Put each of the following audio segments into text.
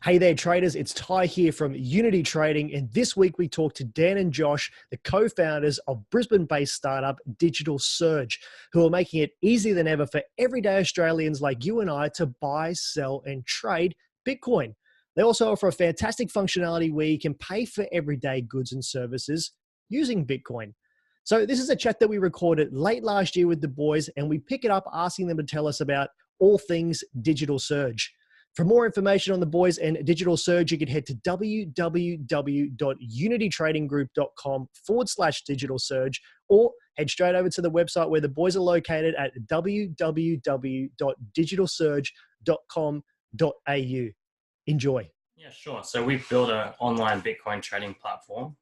Hey there, traders. It's Ty here from Unity Trading. And this week we talk to Dan and Josh, the co-founders of Brisbane-based startup Digital Surge, who are making it easier than ever for everyday Australians like you and I to buy, sell, and trade Bitcoin. They also offer a fantastic functionality where you can pay for everyday goods and services using Bitcoin. So this is a chat that we recorded late last year with the boys, and we pick it up asking them to tell us about all things Digital Surge. For more information on the boys and Digital Surge, you can head to www.unitytradinggroup.com/Digital Surge, or head straight over to the website where the boys are located at www.digitalsurge.com.au. Enjoy. Yeah, sure. So we've built an online Bitcoin trading platform.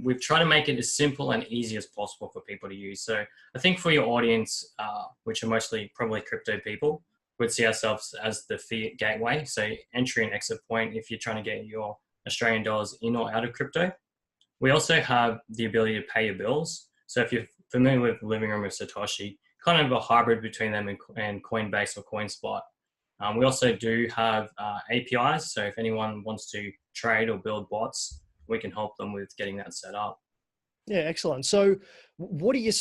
We've tried to make it as simple and easy as possible for people to use. So I think for your audience, which are mostly probably crypto people, would see ourselves as the fiat gateway. So entry and exit point if you're trying to get your Australian dollars in or out of crypto. We also have the ability to pay your bills. So if you're familiar with Living Room with Satoshi, kind of a hybrid between them and Coinbase or CoinSpot. We also do have APIs. So if anyone wants to trade or build bots, we can help them with getting that set up. Yeah, excellent. So what do you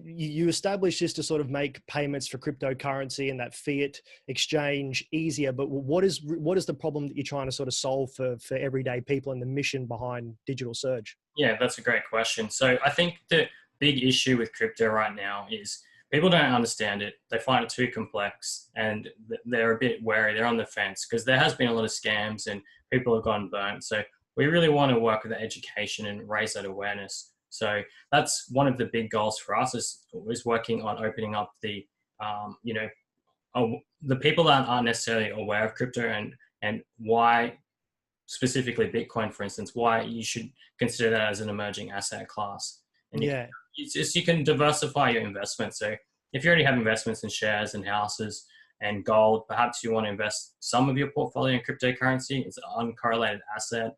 you established this to sort of make payments for cryptocurrency and that fiat exchange easier, but what is the problem that you're trying to sort of solve for everyday people and the mission behind Digital Surge? Yeah, that's a great question. So I think the big issue with crypto right now is people don't understand it. They find it too complex and they're a bit wary. They're on the fence because there has been a lot of scams and people have gotten burnt. So we really want to work with the education and raise that awareness. So that's one of the big goals for us is working on opening up the, the people that aren't necessarily aware of crypto and why specifically Bitcoin, for instance, why you should consider that as an emerging asset class. And yeah, you can diversify your investments. So if you already have investments in shares and houses and gold, perhaps you want to invest some of your portfolio in cryptocurrency. It's an uncorrelated asset.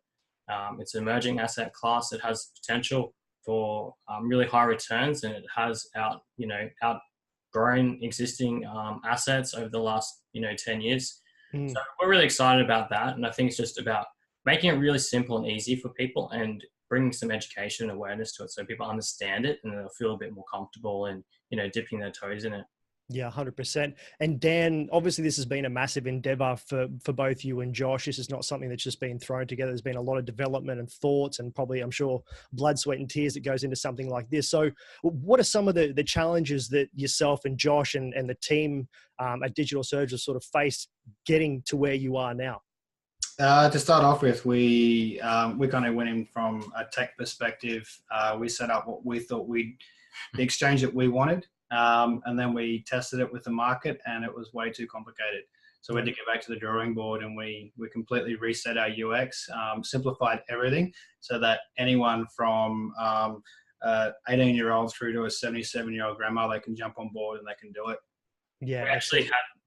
It's an emerging asset class. It has potential for really high returns, and it has outgrown existing assets over the last 10 years. So we're really excited about that, and I think it's just about making it really simple and easy for people and bringing some education and awareness to it so people understand it and they'll feel a bit more comfortable and dipping their toes in it. Yeah, 100%. And Dan, obviously this has been a massive endeavor for both you and Josh. This is not something that's just been thrown together. There's been a lot of development and thoughts and probably, I'm sure, blood, sweat and tears that goes into something like this. So what are some of the challenges that yourself and Josh and the team at Digital Surge have sort of faced getting to where you are now? To start off with, we kind of went in from a tech perspective. We set up what we thought the exchange that we wanted. And then we tested it with the market and it was way too complicated. So we had to get back to the drawing board and we completely reset our UX, simplified everything so that anyone from 18-year-old through to a 77-year-old grandma, can jump on board and they can do it. Yeah,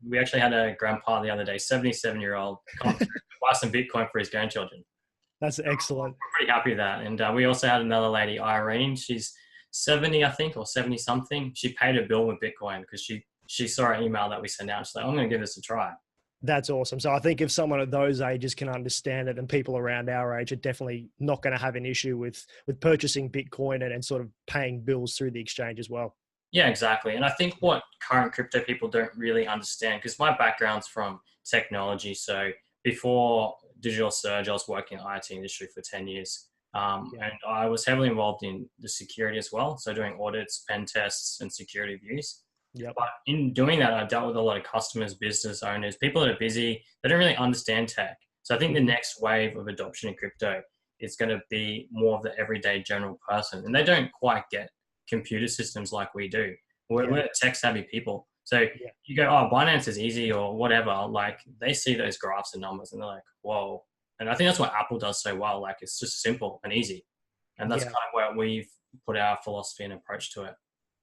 we actually had a grandpa the other day, 77-year-old, buy some Bitcoin for his grandchildren. That's excellent. We're pretty happy with that. And we also had another lady, Irene. She's 70, I think, or 70 something. She paid her bill with Bitcoin because she saw an email that we sent out. She's like, I'm going to give this a try. That's awesome. So I think if someone at those ages can understand it and people around our age are definitely not going to have an issue with purchasing Bitcoin and sort of paying bills through the exchange as well. Yeah, exactly. And I think what current crypto people don't really understand, because my background's from technology. So before Digital Surge, I was working in the IT industry for 10 years. And I was heavily involved in the security as well. So doing audits, pen tests, and security reviews. Yep. But in doing that, I dealt with a lot of customers, business owners, people that are busy. They don't really understand tech. So I think the next wave of adoption in crypto is going to be more of the everyday general person. And they don't quite get computer systems like we do. We're tech savvy people. So you go, oh, Binance is easy or whatever. Like they see those graphs and numbers and they're like, whoa. And I think that's what Apple does so well. Like it's just simple and easy. And that's kind of where we've put our philosophy and approach to it.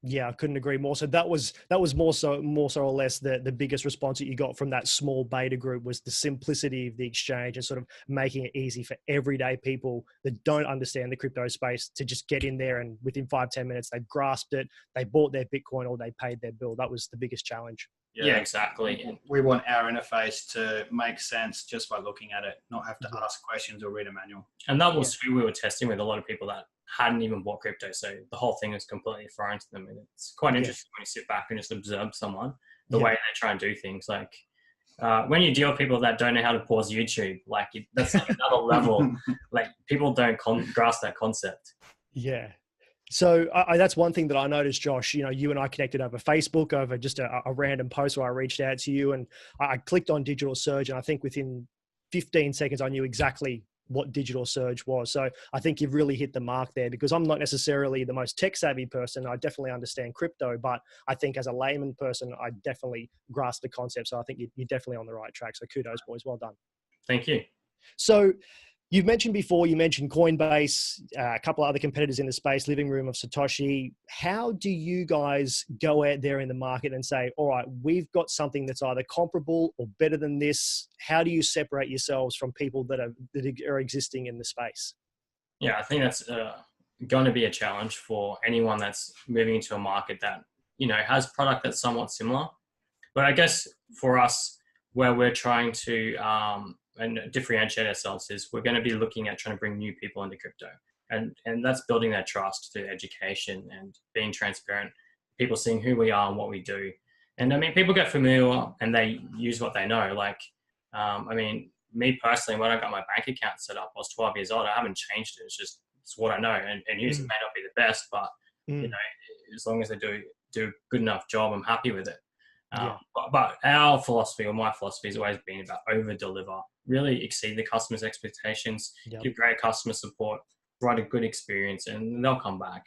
Yeah, I couldn't agree more. So that was more so or less the biggest response that you got from that small beta group was the simplicity of the exchange and sort of making it easy for everyday people that don't understand the crypto space to just get in there, and within 5-10 minutes they've grasped it, they bought their Bitcoin or they paid their bill. That was the biggest challenge. Yeah, exactly. We want our interface to make sense just by looking at it, not have to ask questions or read a manual. And that was who we were testing with, a lot of people that hadn't even bought crypto. So the whole thing is completely foreign to them. And it's quite interesting when you sit back and just observe someone, the way they try and do things. Like when you deal with people that don't know how to pause YouTube, like that's like another level. Like people don't grasp that concept. Yeah. So that's one thing that I noticed, Josh. You know, you and I connected over Facebook over just a random post where I reached out to you, and I clicked on Digital Surge, and I think within 15 seconds I knew exactly what Digital Surge was. So I think you've really hit the mark there, because I'm not necessarily the most tech savvy person. I definitely understand crypto, but I think as a layman person, I definitely grasp the concept. So I think you're definitely on the right track. So kudos, boys. Well done. Thank you. So you've mentioned before, you mentioned Coinbase, a couple of other competitors in the space, Living Room of Satoshi. How do you guys go out there in the market and say, all right, we've got something that's either comparable or better than this? How do you separate yourselves from people that are existing in the space? Yeah, I think that's going to be a challenge for anyone that's moving into a market that, you know, has product that's somewhat similar. But I guess for us, where we're trying to and differentiate ourselves is we're going to be looking at trying to bring new people into crypto, and that's building that trust through education and being transparent, people seeing who we are and what we do. And I mean, people get familiar and they use what they know. Like, I mean, me personally, when I got my bank account set up, I was 12 years old. I haven't changed it. It's what I know, and use it may not be the best, but you know, as long as they do a good enough job, I'm happy with it. But our philosophy, or my philosophy, has always been about over deliver, really exceed the customer's expectations, give great customer support, provide a good experience, and they'll come back.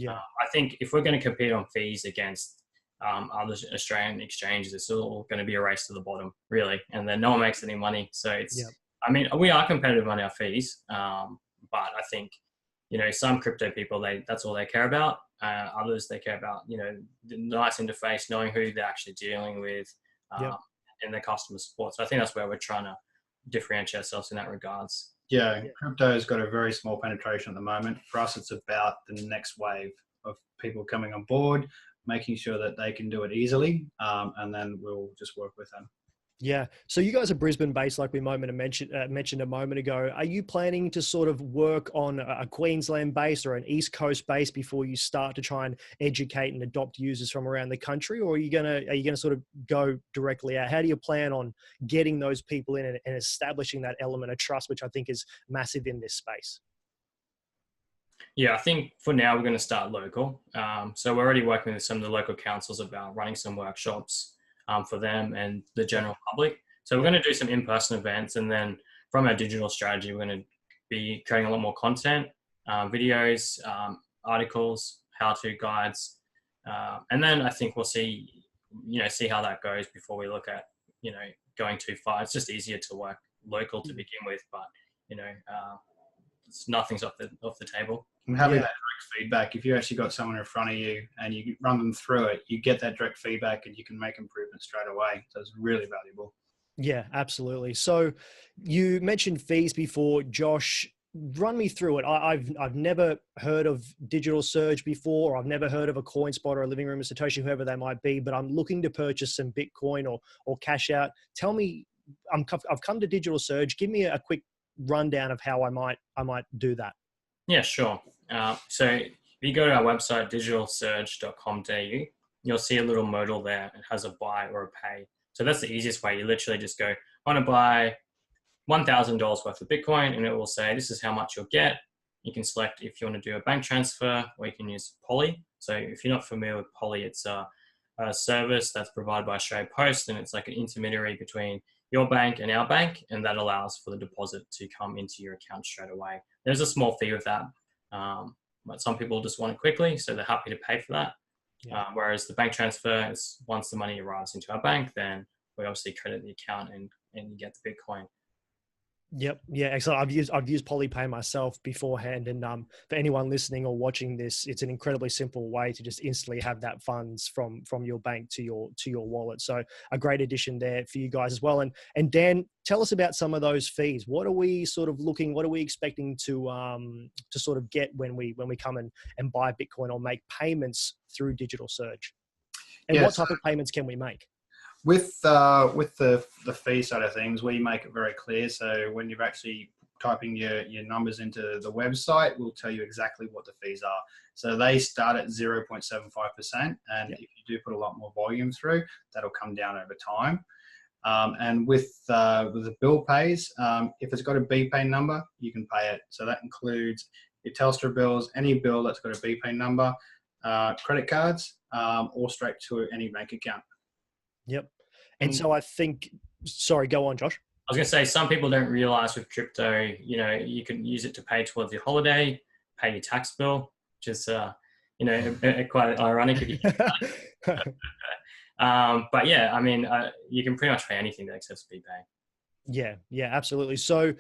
I think if we're going to compete on fees against other Australian exchanges, it's all going to be a race to the bottom, really, and then no one makes any money. So it's, I mean, we are competitive on our fees, but I think, you know, some crypto people, that's all they care about. Others, they care about, you know, the nice interface, knowing who they're actually dealing with, and their customer support. So I think that's where we're trying to differentiate ourselves in that regards. Yeah, crypto has got a very small penetration at the moment. For us, it's about the next wave of people coming on board, making sure that they can do it easily, and then we'll just work with them. Yeah. So you guys are Brisbane based, like we mentioned a moment ago. Are you planning to sort of work on a Queensland base or an East Coast base before you start to try and educate and adopt users from around the country? Or are you gonna sort of go directly out? How do you plan on getting those people in and establishing that element of trust, which I think is massive in this space? Yeah, I think for now we're going to start local. So we're already working with some of the local councils about running some workshops for them and the general public. So we're going to do some in-person events, and then from our digital strategy, we're going to be creating a lot more content, videos, articles, how-to guides, and then I think we'll see how that goes before we look at, you know, going too far. It's just easier to work local to begin with, but you know, nothing's off the table. And having that direct feedback, if you actually got someone in front of you and you run them through it, you get that direct feedback and you can make improvements straight away. So it's really valuable. Yeah, absolutely. So you mentioned fees before, Josh. Run me through it. I've never heard of Digital Surge before, or I've never heard of a CoinSpot or a Living Room of Satoshi, whoever they might be, but I'm looking to purchase some Bitcoin or cash out. Tell me, I've come to Digital Surge. Give me a quick rundown of how I might do that. Yeah, sure. So if you go to our website, digitalsurge.com.au, you'll see a little modal there. It has a buy or a pay. So that's the easiest way. You literally just go, I want to buy $1,000 worth of Bitcoin, and it will say, this is how much you'll get. You can select if you want to do a bank transfer, or you can use Poly. So if you're not familiar with Poly, it's a service that's provided by Australia Post, and it's like an intermediary between your bank and our bank, and that allows for the deposit to come into your account straight away. There's a small fee with that, but some people just want it quickly, so they're happy to pay for that. Whereas the bank transfer is once the money arrives into our bank, then we obviously credit the account and you get the Bitcoin. Yep. Yeah. Excellent. I've used Polypay myself beforehand, and for anyone listening or watching this, it's an incredibly simple way to just instantly have that funds from your bank to your wallet. So a great addition there for you guys as well. And Dan, tell us about some of those fees. What are we sort of looking? What are we expecting to sort of get when we come and buy Bitcoin or make payments through Digital Surge? And what type of payments can we make? With the fee side of things, we make it very clear. So when you're actually typing your numbers into the website, we'll tell you exactly what the fees are. So they start at 0.75%, and if you do put a lot more volume through, that'll come down over time. And with the bill pays, if it's got a BPay number, you can pay it. So that includes your Telstra bills, any bill that's got a BPay number, credit cards, or straight to any bank account. Yep. And so I think, sorry, go on, Josh. I was going to say, some people don't realize with crypto, you can use it to pay towards your holiday, pay your tax bill, which is, quite ironic if you but yeah, I mean, you can pretty much pay anything that accepts BPay. Yeah, absolutely. So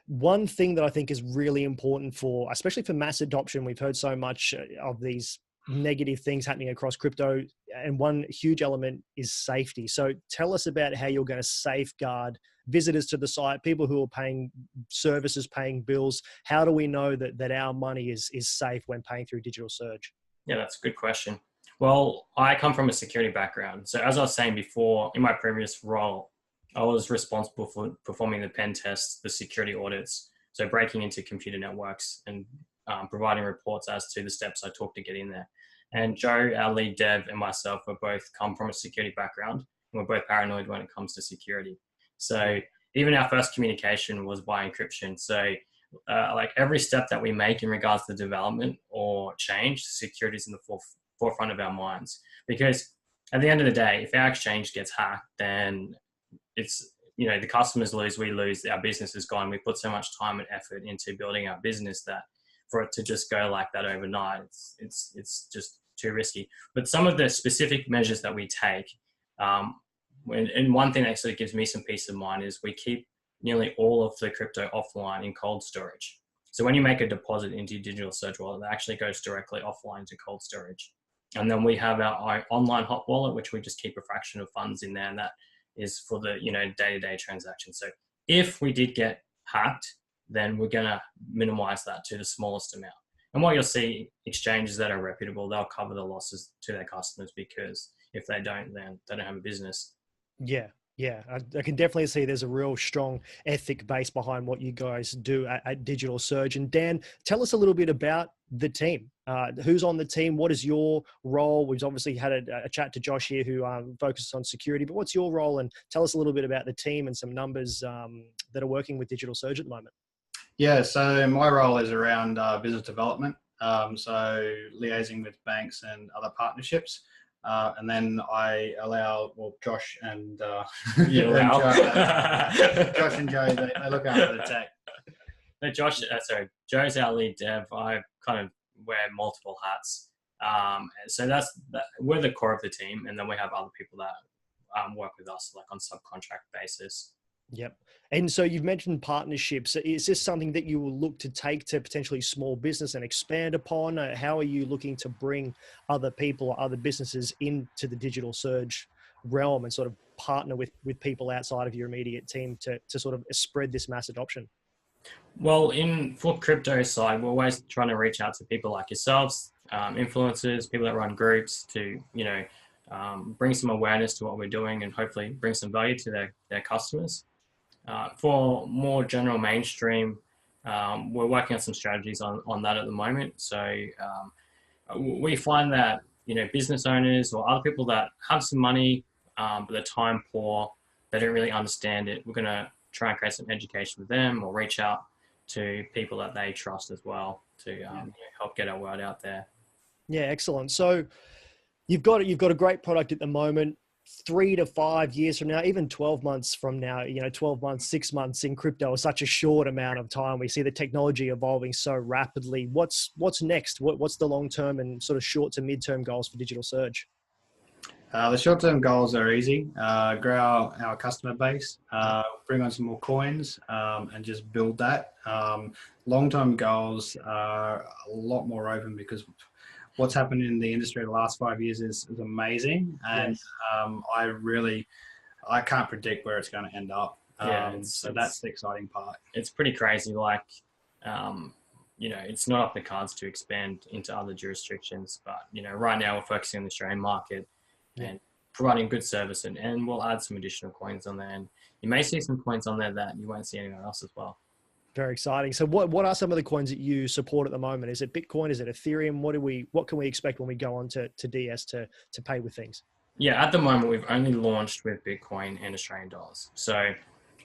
one thing that I think is really important especially for mass adoption, we've heard so much of these negative things happening across crypto, and one huge element is safety. So tell us about how you're going to safeguard visitors to the site, people who are paying services, paying bills. How do we know that our money is safe when paying through Digital Surge? Yeah, that's a good question. Well, I come from a security background. So as I was saying before, in my previous role, I was responsible for performing the pen tests, the security audits, so breaking into computer networks and providing reports as to the steps I took to get in there. And Joe, our lead dev, and myself were both come from a security background, and we're both paranoid when it comes to security. So even our first communication was by encryption. So like every step that we make in regards to development or change, security is in the forefront of our minds. Because at the end of the day, if our exchange gets hacked, then it's, the customers lose, we lose, our business is gone. We put so much time and effort into building our business that for it to just go like that overnight, it's just too risky. But some of the specific measures that we take, and one thing that actually gives me some peace of mind is we keep nearly all of the crypto offline in cold storage. So when you make a deposit into your Digital Surge wallet, it actually goes directly offline to cold storage. And then we have our online hot wallet, which we just keep a fraction of funds in there, and that is for the day-to-day transactions. So if we did get hacked, then we're going to minimize that to the smallest amount. And what you'll see, exchanges that are reputable, they'll cover the losses to their customers, because if they don't, then they don't have a business. Yeah. I can definitely see there's a real strong ethic base behind what you guys do at Digital Surge. And Dan, tell us a little bit about the team. Who's on the team? What is your role? We've obviously had a chat to Josh here who focuses on security, but what's your role? And tell us a little bit about the team and some numbers that are working with Digital Surge at the moment. Yeah, so my role is around business development, so liaising with banks and other partnerships. And then I allow, Josh and Josh and Joe, they look after the tech. No, Joe's our lead dev. I kind of wear multiple hats. So we're the core of the team, and then we have other people that work with us like on subcontract basis. Yep. And so you've mentioned partnerships. Is this something that you will look to take to potentially small business and expand upon? How are you looking to bring other people or other businesses into the Digital Surge realm and sort of partner with people outside of your immediate team to sort of spread this mass adoption? Well, for crypto side, we're always trying to reach out to people like yourselves, influencers, people that run groups to, bring some awareness to what we're doing and hopefully bring some value to their customers. For more general mainstream, we're working on some strategies on that at the moment. So we find that, business owners or other people that have some money, but they're time poor, they don't really understand it. We're going to try and create some education with them or reach out to people that they trust as well to help get our word out there. Yeah, excellent. So you've got a great product at the moment. 3 to 5 years from now, even 12 months from now, 12 months, 6 months in crypto is such a short amount of time. We see the technology evolving so rapidly. What's next? What's the long-term and sort of short to mid-term goals for Digital Surge? The short-term goals are easy. Grow our customer base, bring on some more coins, and just build that. Long-term goals are a lot more open because what's happened in the industry the last 5 years is amazing. And Yes. I can't predict where it's going to end up. So that's the exciting part. It's pretty crazy. Like, it's not off the cards to expand into other jurisdictions, but, right now we're focusing on the Australian market and providing good service, and we'll add some additional coins on there. And you may see some coins on there that you won't see anywhere else as well. Very exciting. So what are some of the coins that you support at the moment? Is it Bitcoin? Is it Ethereum? What can we expect when we go on to DS to pay with things? Yeah, at the moment, we've only launched with Bitcoin and Australian dollars. So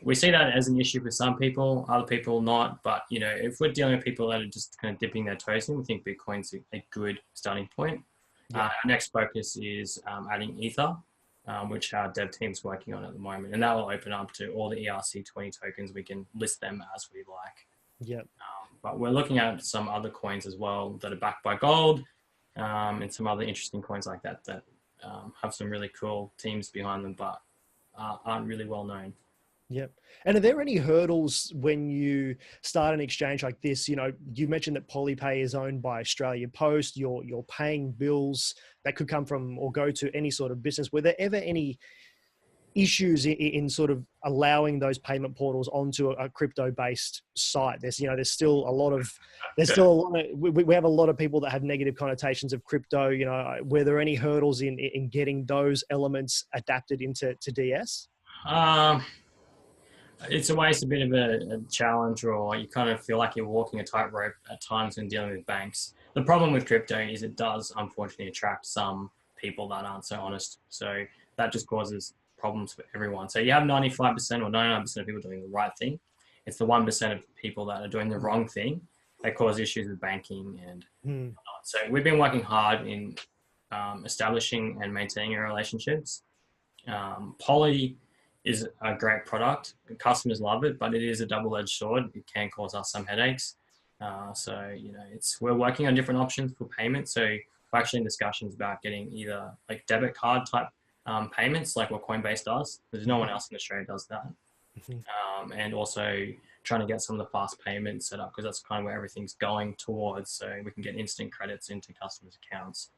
we see that as an issue for some people, other people not. But, if we're dealing with people that are just kind of dipping their toes in, we think Bitcoin's a good starting point. Yeah. Our next focus is adding Ether, which our dev team's working on at the moment. And that will open up to all the ERC20 tokens. We can list them as we like. Yep. But we're looking at some other coins as well that are backed by gold, and some other interesting coins like that have some really cool teams behind them, but aren't really well known. Yep. And are there any hurdles when you start an exchange like this? You mentioned that Polypay is owned by Australia Post. You're paying bills that could come from or go to any sort of business. Were there ever any issues in sort of allowing those payment portals onto a crypto-based site? There's still a lot of we have a lot of people that have negative connotations of crypto. Were there any hurdles in getting those elements adapted into DS? It's always a bit of a challenge, or you kind of feel like you're walking a tightrope at times when dealing with banks. The problem with crypto is it does unfortunately attract some people that aren't so honest. So that just causes problems for everyone. So you have 95% or 99% of people doing the right thing. It's the 1% of people that are doing the wrong thing that cause issues with banking and whatnot. So we've been working hard in establishing and maintaining our relationships. Poly is a great product. Customers love it, but it is a double-edged sword. It can cause us some headaches. We're working on different options for payment. So we're actually in discussions about getting either like debit card type payments, like what Coinbase does. There's no one else in Australia does that. And also trying to get some of the fast payments set up, because that's kind of where everything's going towards. So we can get instant credits into customers' accounts.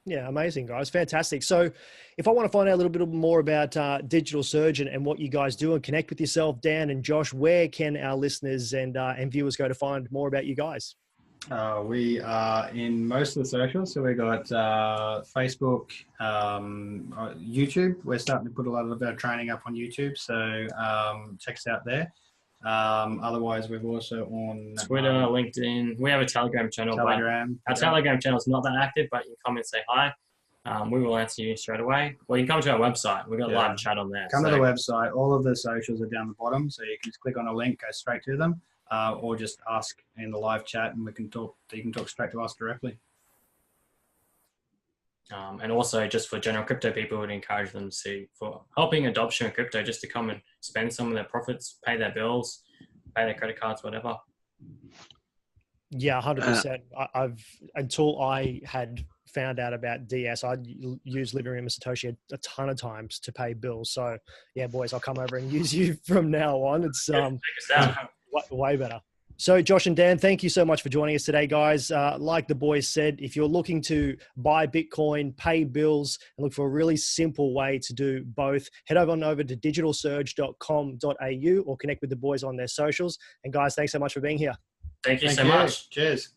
Yeah, amazing, guys. Fantastic. So if I want to find out a little bit more about Digital Surge and what you guys do and connect with yourself, Dan and Josh, where can our listeners and viewers go to find more about you guys? We are in most of the socials. So we got Facebook, YouTube. We're starting to put a lot of our training up on YouTube. So check us out there. Otherwise, we're also on Twitter, LinkedIn. We have a Telegram channel. Our Telegram channel is not that active, but you can come and say hi. We will answer you straight away. Well, you can come to our website. We've got live chat on there. Come to the website. All of the socials are down the bottom, so you can just click on a link, go straight to them, or just ask in the live chat, and we can talk. You can talk straight to us directly. And also, just for general crypto people, would encourage them for helping adoption of crypto, just to come and spend some of their profits, pay their bills, pay their credit cards, whatever. Yeah, 100%. Until I had found out about DS, I'd used Living Room and Satoshi a ton of times to pay bills. So yeah, boys, I'll come over and use you from now on. It's way better. So Josh and Dan, thank you so much for joining us today, guys. Like the boys said, if you're looking to buy Bitcoin, pay bills, and look for a really simple way to do both, head over to digitalsurge.com.au or connect with the boys on their socials. And guys, thanks so much for being here. Thank you so much. Cheers.